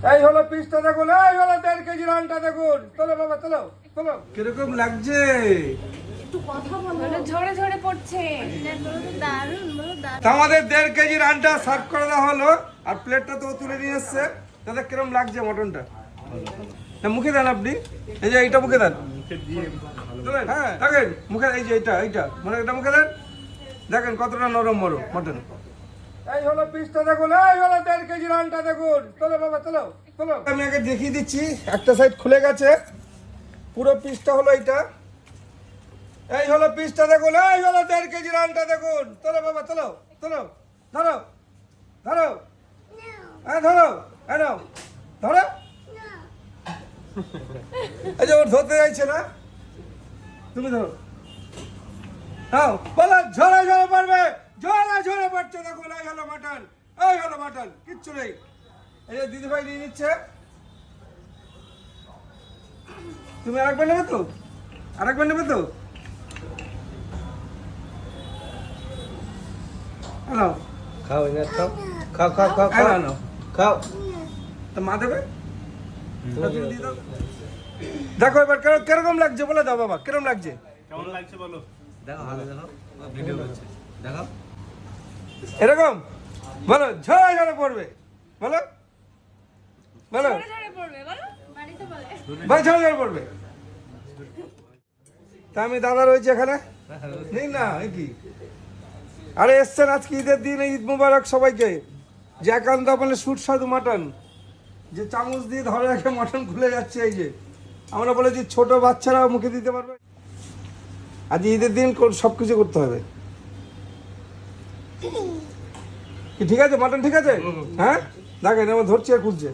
এই হলো পিসটা দেখুন, এই হলো 1.5 কেজি রানটা দেখুন। চলো বাবা চলো চলো। কিরকম লাগছে? একটু কথা বলো, ঝরে ঝরে পড়ছে। দারুণ বলো, দারুণ। আমাদের 1.5 কেজি রানটা সার্ভ করে দেওয়া হলো, আর প্লেটটা তো তুলে নিয়ে এসছে। দাদা কিরকম লাগছে মটনটা? না মুখে দেন আপনি, এই যে এইটা মুখে দেন। হ্যাঁ দেখেন মুখে, এই যে এইটা মানে এটা মুখে দেন, দেখেন কতটা নরম মরম মটন। এই হলো পিসটা দেখুন, এই হলো 1.5 কেজি রানটা দেখুন। চলো বাবা চলো চলো। আমি আগে দেখিয়ে দিচ্ছি, একটা সাইড খুলে গেছে, পুরো পিসটা হলো এইটা। এই হলো পিসটা দেখুন, এই হলো 1.5 কেজি রানটা দেখুন। চলো বাবা চলো চলো। ধরো ধরো, হ্যাঁ ধরো, হ্যাঁ নাও ধরো। এই যে ওর ধরতে যাইছে না, তুমি ধরো। হ্যাঁ বলো, ঝরে ঝরে পড়বে, ঝরে ঝরে পড়ছে দেখুন। এই হলো মাটন, এই হলো মাটন, কিচ্ছু নেই। এই যে দিদিভাই নিয়ে নিচ্ছে। তুমি আরেকবার নেবে তো? আরেকবার নেবে তো? হ্যালো, খাও না, খাও খাও খাও খাও খাও নাও খাও। তো মা দেবে? তুমি দিয়ে দাও। দেখো এবার কিরকম লাগছে বলে দাও বাবা, কিরকম লাগছে? কেমন লাগছে বলো? দেখো হাতে দেখো, ভিডিও করছে, দেখো। এরকম বলো, ঝরে ঝরে পড়বে, বলো বলো, ঝরে ঝরে পড়বে বলো। বাড়িতে বলে। ভাই ঝরে ঝরে পড়বে। তা আমি দাদা রয়েছে এখানে, নেই না এই কি? আরে এসছেন আজকে ঈদের দিন, ঈদ মুবারক সবাইকে। যে একান্ত মানে সুস্বাদু মাটন, যে চামচ দিয়ে ধরে রাখে মাটন খুলে যাচ্ছে। এই যে আমরা বলেছি ছোট বাচ্চারা মুখে দিতে পারবে। আজ ঈদের দিন সব কিছু করতে হবে। কি ঠিক আছে মাটন ঠিক আছে? হ্যাঁ দেখেন আমার ধরছে আর খুঁজছে।